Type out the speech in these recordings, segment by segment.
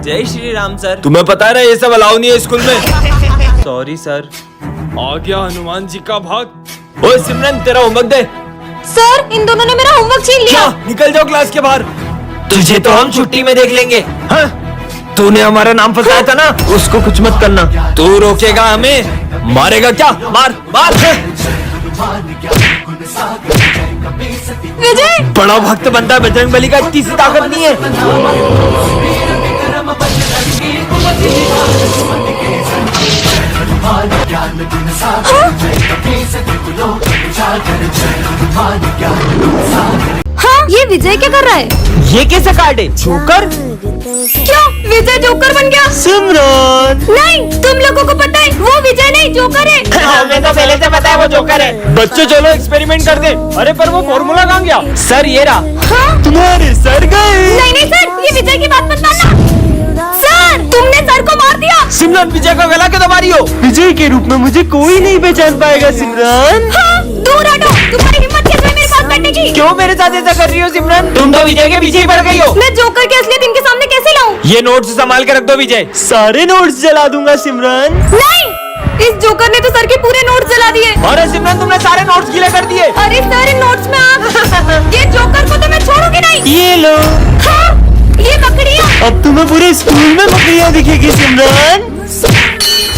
जय श्री राम सर। तुम्हें पता है ये सब अलाउ नहीं है स्कूल में। Sorry sir. आ गया हनुमान जी का भाग। ओए सिमरन तेरा होमवर्क दे। सर इन दोनों ने मेरा होमवर्क छीन लिया। क्या? निकल जाओ क्लास के बाहर। तुझे तो हम छुट्टी में देख लेंगे। हाँ? तूने हमारा नाम फंसाया था ना, उसको कुछ मत करना। तू रोकेगा हमें, मारेगा क्या? मार मार। विजय बड़ा भक्त बनता है बजरंगबली का, इतनी सी ताकत नहीं है। हाँ ये विजय क्या कर रहा है? ये कैसा कार्ड है? जोकर? क्या विजय जोकर बन गया? सिमरन नहीं तुम लोगों को पता है वो विजय नहीं जोकर है। हमें तो पहले से पता है वो जोकर है। बच्चों चलो एक्सपेरिमेंट कर दे। अरे पर वो फॉर्मूला कहाँ गया? सर ये रहा। हाँ? तुम्हारे सर गए। नहीं सर ये विजय की बात मत मानना। सर तुमने सर को मार दिया। सिमरन विजय का गला क्यों दबा रही हो? विजय के रूप में मुझे कोई नहीं पहचान पाएगा सिमरन। हाँ? दूर हटो, तुम्हारी हिम्मत कैसे है मेरे साथ बैठने की? क्यों मेरे साथ ऐसा कर रही हो सिमरन? तुम तो विजय के पीछे ही पड़ गई हो। मैं जोकर के असलियत इनके सामने कैसे लाऊं? ये नोट्स संभाल के रख दो विजय। सारे नोट्स जला दूंगा सिमरन। नहीं इस जोकर ने तो सर के पूरे नोट्स जला दिए। अरे सिमरन तुमने सारे नोट्स गीले कर दिए। अरे सर इन नोट्स में आप ये जोकर को तो मैं छोड़ूंगी नहीं। ये लो। हाँ? ये बकरियां। अब तुम्हें पूरे स्कूल में बकरियां दिखेगी सिमरन।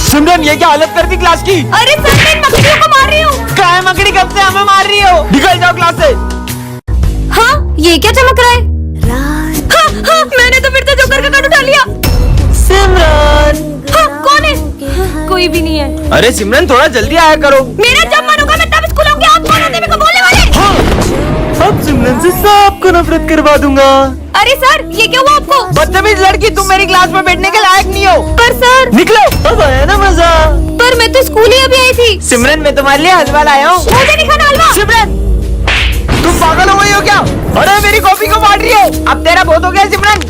सिमरन ये क्या हालत कर दी क्लास की? अरे सर मैं इन बकरियों को मार रही हूँ। काय मकड़ी कब से हमें मार रही हो? निकल जाओ क्लास से। हाँ ये क्या चमक रहा है? हाँ, हाँ, मैंने तो फिर से जोकर का कार्ड उठा लिया। सिमरन हाँ, कौन है? हाँ, कोई भी नहीं है। अरे सिमरन थोड़ा जल्दी आया करो। मेरा जब मन होगा मैं तब स्कूल आऊंगी। आप कौन होते मेरे को बोलने वाले? अब सिमरन से सबको नफरत करवा दूंगा। अरे सर ये क्या हुआ आपको? बदतमीज लड़की, तुम मेरी क्लास में बैठने के लायक नहीं हो। पर सर निकलो। अब आया ना मजा। पर मैं तो स्कूल ही अभी आई थी। सिमरन मैं तुम्हारे लिए हलवा लाया हूँ। मुझे नहीं खाना हलवा। सिमरन तुम पागल हो गई हो क्या? अरे मेरी कॉपी को मार रही हो। अब तेरा बहुत हो गया सिमरन।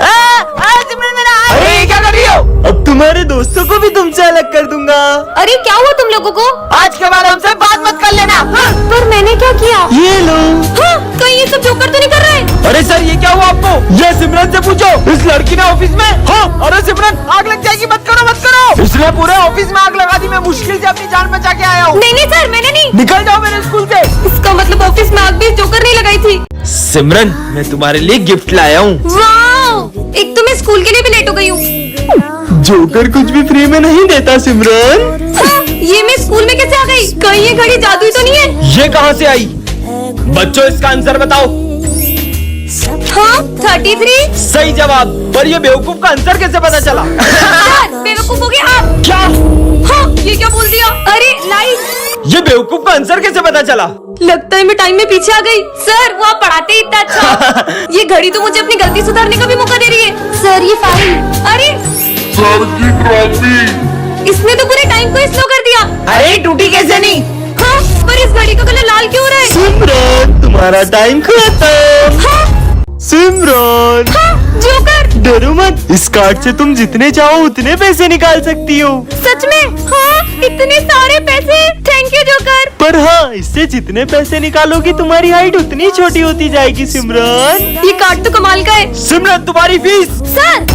सिमरन मेरा। अरे ये क्या कर रही हो? अब तुम्हारे दोस्तों को भी तुमसे अलग कर दूंगा। अरे क्या हुआ तुम लोगों को? आज के बाद हमसे बात मत कर लेना। पर मैंने क्या किया? ये लो। हाँ, कहीं ये सब जोकर तो नहीं कर रहे? अरे सर ये क्या हुआ आपको? ये सिमरन से पूछो। इस लड़की ने ऑफिस में। हाँ अरे सिमरन आग लग जाएगी, मत करो मत करो। इसने पूरे ऑफिस में आग लगा दी। मैं मुश्किल से अपनी जान बचा के आया हूँ। नहीं नहीं सर मैंने नहीं। निकल जाओ मेरे स्कूल से। इसका मतलब ऑफिस में आग भी जोकर नहीं लगाई थी। सिमरन मैं तुम्हारे लिए गिफ्ट लाया हूँ। वाओ! एक तो मैं स्कूल के लिए भी लेट हो गई हूँ। जोकर कुछ भी फ्री में नहीं देता सिमरन। हाँ, ये मैं स्कूल में कैसे आ गई? कहीं ये घड़ी जादुई तो नहीं है? ये कहाँ से आई? बच्चों इसका आंसर बताओ। हाँ 33। सही जवाब। पर ये बेवकूफ का आंसर कैसे पता चला? सर बेवकूफ हो गए आप। क्या? हाँ ये क्या बोल दिया? अरे लाइट। ये बेवकूफ का आंसर कैसे पता चला? लगता है मैं टाइम में पीछे आ गई। सर वो आप पढ़ाते ही इतना अच्छा। ये घड़ी तो मुझे अपनी गलती सुधारने का भी मौका दे रही है। सर ये फाइल। अरे सर की ट्रॉफी। इसने तो पूरे टाइम को स्लो कर दिया। अरे टूटी कैसे नहीं? हाँ पर इस घड़ी का कलर लाल क्यों हो रहा है? सिमरन तुम्हारा टाइम खत्म। हाँ, सिमरन हाँ, जोकर। डरो मत, इस कार्ड से तुम जितने चाहो उतने पैसे निकाल सकती हो। सच में? हाँ इतने सारे पैसे। Thank you joker. पर हाँ इससे जितने पैसे निकालोगी तुम्हारी हाइट उतनी छोटी होती जाएगी सिमरन। ये कार्ड तो कमाल का है। सिमरन तुम्हारी फीस। सर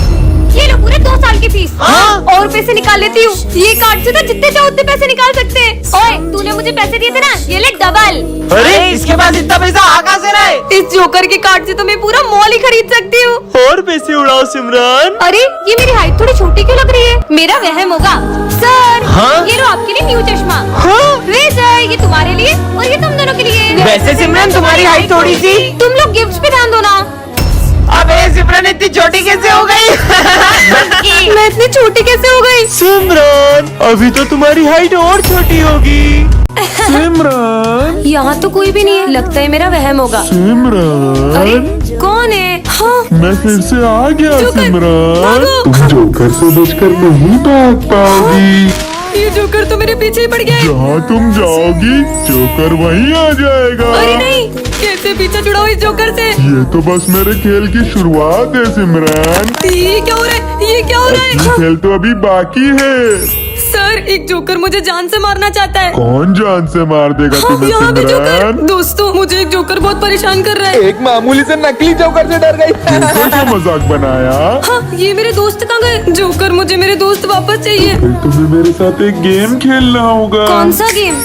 ये लो पूरे 2 साल की फीस। हाँ? और पैसे निकाल लेती हूँ। ये कार्ड से तो जितने चाहो उतने पैसे निकाल सकते हैं। ओए तूने मुझे पैसे दिए थे ना, ये ले डबल। अरे इसके पास इतना पैसा कहाँ से रहा है? इस जोकर के कार्ड से तो मैं पूरा मॉल ही खरीद सकती हूँ। और पैसे उड़ाओ सिमरन। अरे ये मेरी हाइट थोड़ी छोटी क्यों लग रही है? मेरा वहम होगा। सर हाँ? ये लो आपके लिए न्यू चश्मा। हाँ? विजय ये तुम्हारे लिए और ये तुम दोनों के लिए। वैसे सिमरन तुम्हारी हाइट थोड़ी सी। तुम लोग गिफ्ट्स पे ध्यान दो ना। अबे सिमरन इतनी छोटी कैसे हो गई? मैं इतनी छोटी कैसे हो गई? सिमरन अभी तो तुम्हारी हाइट और छोटी होगी। सिमरन यहाँ तो कोई भी नहीं है। लगता है मेरा वहम होगा। अरे सिमरन कौन है? हाँ मैं फिर से आ गया जोकर, सिमरन। भागो। तुम जोकर से बचकर नहीं भाग पाओगी। ये जोकर तो मेरे पीछे ही पड़ गया है। जहाँ तुम जाओगी जोकर वहीं आ जाएगा। अरे नहीं कैसे पीछे छुड़ाओ इस जोकर से? ये तो बस मेरे खेल की शुरुआत है सिमरन। ये क्या हो रहा है? ये क्या हो रहा है? ये खेल तो अभी बाकी है। सर एक जोकर मुझे जान से मारना चाहता है। कौन जान से मार देगा हाँ, तुम्हें यहाँ भी जोकर। सिमरन? दोस्तों मुझे एक जोकर बहुत परेशान कर रहा है। एक मामूली से नकली जोकर से डर गई। जोकर का मजाक बनाया। हाँ ये मेरे दोस्त कहाँ गए? जोकर मुझे मेरे दोस्त वापस चाहिए। फिर तुम्हें मेरे साथ एक गेम खेलना होगा। कौन सा गेम?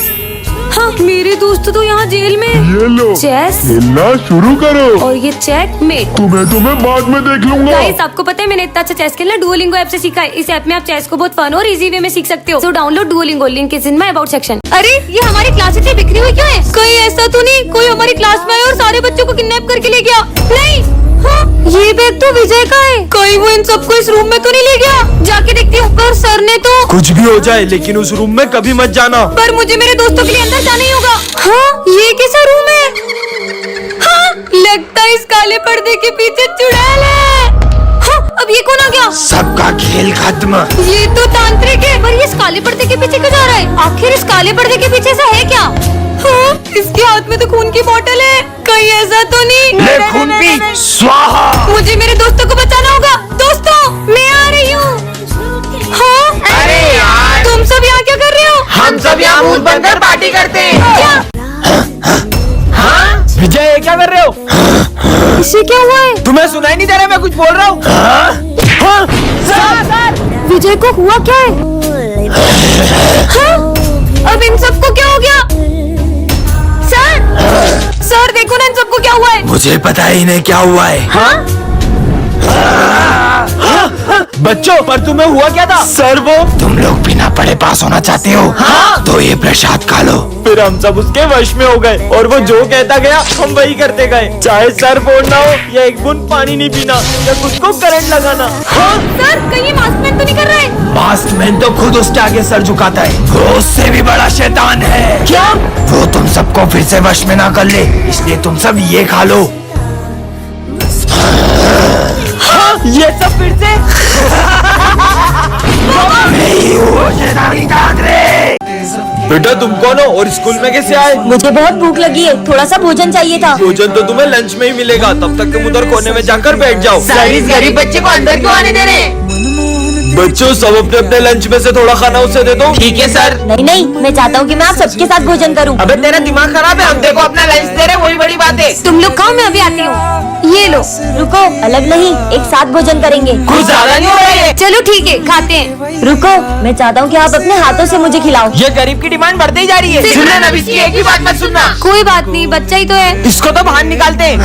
हाँ मेरे दोस्त तो यहाँ जेल में। ये लो, चेस खेलना शुरू करो। और ये चेक मेट। तुम्हें बाद में देख लूंगा। गाइस आपको पता है मैंने इतना अच्छा चेस खेलना डुओलिंगो ऐप से सीखा है। इस ऐप में आप चेस को बहुत फन और इजी वे में सीख सकते हो। So download Duolingo, link is in my about section. अरे ये हमारी क्लास इतनी बिखरी हुई क्यों है? कहीं ऐसा तो नहीं कोई हमारी क्लास में आया और सारे बच्चों को किडनैप करके ले गया? नहीं। हाँ, ये बैग तो विजय का है। कहीं वो इन सबको इस रूम में तो नहीं ले गया? जाके देखती हूँ। पर सर ने तो कुछ भी हो जाए लेकिन उस रूम में कभी मत जाना। पर मुझे मेरे दोस्तों के लिए अंदर जाना ही होगा। हाँ ये कैसा रूम है? हाँ लगता है इस काले पर्दे के पीछे चुड़ैल है। हाँ अब ये कौन आ गया? सबका खेल खत्म। ये तो तांत्रिक है। पर ये इस काले पर्दे के पीछे क्यों जा रहा है? आखिर इस काले पर्दे के पीछे ऐसा है क्या? हाँ, इसके हाथ में तो खून की बोतल है। कहीं ऐसा तो नहीं? ले खून पी, स्वाहा। मुझे मेरे दोस्तों को बचाना होगा। दोस्तों मैं आ रही हूँ। हाँ अरे यार, तुम सब यहाँ क्या कर रहे हो? हम सब यहाँ भूत बनकर पार्टी करते हैं। क्या? हाँ? विजय ये क्या कर रहे हो? इसे क्या हुआ है? तुम्हें सुनाई नहीं दे रहा मैं कुछ बोल रहा हूँ? हाँ? सर! विजय को हुआ क्या है? हाँ? अब इन सबको क्या हो गया? सर देखो ना इन सबको क्या हुआ है? मुझे पता ही नहीं क्या हुआ है। हाँ? बच्चों पर तुम्हें हुआ क्या था? सर वो तुम लोग बिना पढ़े पास होना चाहते हो। हाँ? तो ये प्रसाद खा लो। फिर हम सब उसके वश में हो गए और वो जो कहता गया हम वही करते गए। चाहे सर फोड़ना हो या एक बूंद पानी नहीं पीना या खुद को करंट लगाना। हाँ? सर कहीं मास्कमैन तो नहीं कर रहा है? मास्कमैन तो खुद उसके आगे सर झुकाता है। वो उससे भी बड़ा शैतान है। क्या? वो तुम सबको फिर से वश में ना कर ले, इसलिए तुम सब ये खा लो। हाँ? ये सब फिर से? मैं ही हूँ वो शैतानी कांकरे। बेटा तुम कौन हो और स्कूल में कैसे आए? मुझे बहुत भूख लगी है, थोड़ा सा भोजन चाहिए था। भोजन तो तुम्हें लंच में ही मिलेगा, तब तक तुम उधर कोने में जाकर बैठ जाओ। सर इस गरीब बच्चे को अंदर क्यों आने दे रहे हैं? बच्चों सब अपने अपने लंच में से थोड़ा खाना उसे दे दो। ठीक है सर। नहीं नहीं, मैं चाहता हूँ कि मैं आप सबके साथ भोजन करूँ। अबे तेरा दिमाग खराब है, हम देखो अपना लंच दे रहे, वही बड़ी बात है। तुम लोग खाओ मैं अभी आती हूँ। ये लो। रुको, अलग नहीं, एक साथ भोजन करेंगे। कुछ ज्यादा नहीं हो रहा है। चलो ठीक है खाते हैं। रुको, मैं चाहता हूँ कि आप अपने हाथों से मुझे खिलाओ। ये गरीब की डिमांड बढ़ती ही जा रही है। सुनना ना इसकी एक ही बात मत सुनना। कोई बात नहीं, बच्चा ही तो है। इसको तो बाहर निकालते हैं।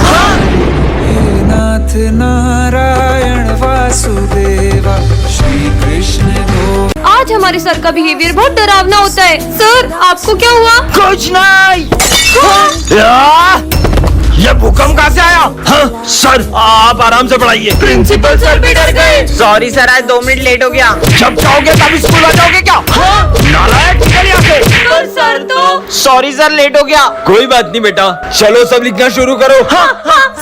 नाथ नारायण वासुदेवा श्री कृष्ण गो। आज हमारे सर का बिहेवियर बहुत डरावना होता है। सर आपको क्या हुआ? कुछ नहीं। ये भूकंप कहाँ से आया? हाँ? सर आप आराम से पढ़ाइए। प्रिंसिपल सर भी डर गए। सॉरी सर आज 2 मिनट लेट हो गया। जब चाहोगे तब स्कूल आ जाओगे क्या? हाँ? नालायक निकल यहाँ से। पर सर तो सॉरी सर लेट हो गया। कोई बात नहीं बेटा, चलो सब लिखना शुरू करो। हाँ?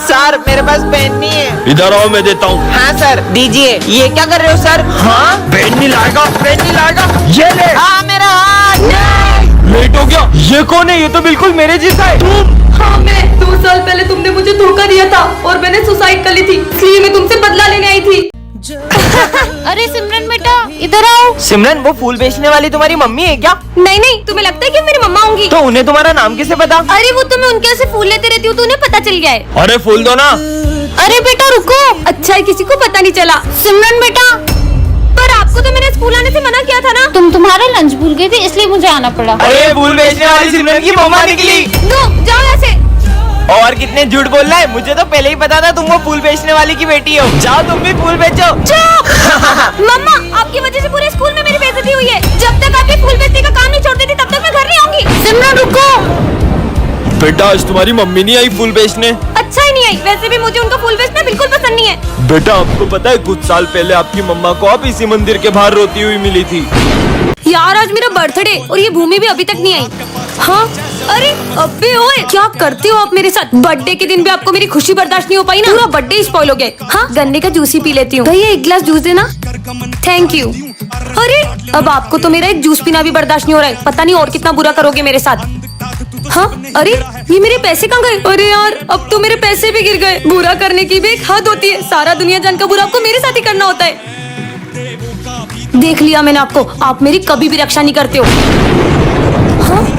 सर मेरे पास पेन नहीं है। इधर आओ मैं देता हूँ। हाँ सर दीजिए। ये क्या कर रहे हो सर? हाँ? पेन नहीं लाएगा, पेन नहीं लाएगा। ये ले। हाँ मेरा हाथ। लेट हो गया। ये कौन है? ये तो बिल्कुल मेरे जैसा है। हाँ मैं 2 साल पहले तुमने मुझे धोखा दिया था और मैंने सुसाइड कर ली थी, इसलिए मैं तुमसे बदला लेने आई थी। अरे सिमरन बेटा इधर आओ। सिमरन वो फूल बेचने वाली तुम्हारी मम्मी है क्या? नहीं नहीं, तुम्हें लगता है कि मेरी मम्मा होंगी? तो उन्हें तुम्हारा नाम कैसे पता? अरे वो तो मैं उनके से फूल लेते रहती हूँ तो उन्हें पता चल गया है। अरे फूल दो ना। अरे बेटा रुको। अच्छा है किसी को पता नहीं चला। सिमरन बेटा, पर आपको तो मैंने स्कूल आने से मना किया था ना? तुम तुम्हारा लंच भूल गए थे इसलिए मुझे आना पड़ा। अरे फूल बेचने वाली सिमरन की मम्मा निकली। नो जाओ यहाँ से। और कितने झूठ बोल रहा है, मुझे तो पहले ही पता था तुम वो फूल बेचने वाली की बेटी हो। जाओ तुम भी फूल बेचो। मम्मा आपकी वजह से पूरे स्कूल में मेरी बेइज्जती हुई है। जब तक आप ये फूल बेचने का काम नहीं छोड़ देती तब तक मैं घर नहीं आऊंगी। सिमरन रुको। बेटा आज तुम्हारी मम्मी नहीं आई फूल बेचने? अच्छा ही नहीं आई। वैसे भी मुझे उनका फूल बेचना बिल्कुल पसंद नहीं है। बेटा आपको पता है कुछ साल पहले आपकी मम्मा को आप इसी मंदिर के बाहर रोती हुई मिली थी। यार आज मेरा बर्थडे और ये भूमि भी अभी तक नहीं आई। हाँ? अरे अबे ओए क्या करते हो आप मेरे साथ? बर्थडे के दिन भी आपको मेरी खुशी बर्दाश्त नहीं हो पाई ना? पूरा बर्थडे स्पॉइल हो गया। हाँ गन्ने का जूस ही पी लेती हूँ। भैया 1 गिलास जूस देना। Thank you. अरे अब आपको तो मेरा एक जूस पीना भी बर्दाश्त नहीं हो रहा है। पता नहीं और कितना बुरा करोगे मेरे साथ। हाँ? अरे ये मेरे पैसे कहाँ गए? अरे यार अब तो मेरे पैसे भी गिर गए। बुरा करने की भी एक हद होती है। सारा दुनिया जान का बुरा आपको मेरे साथ ही करना होता है। देख लिया मैंने आपको, आप मेरी कभी भी रक्षा नहीं करते हो। हाँ?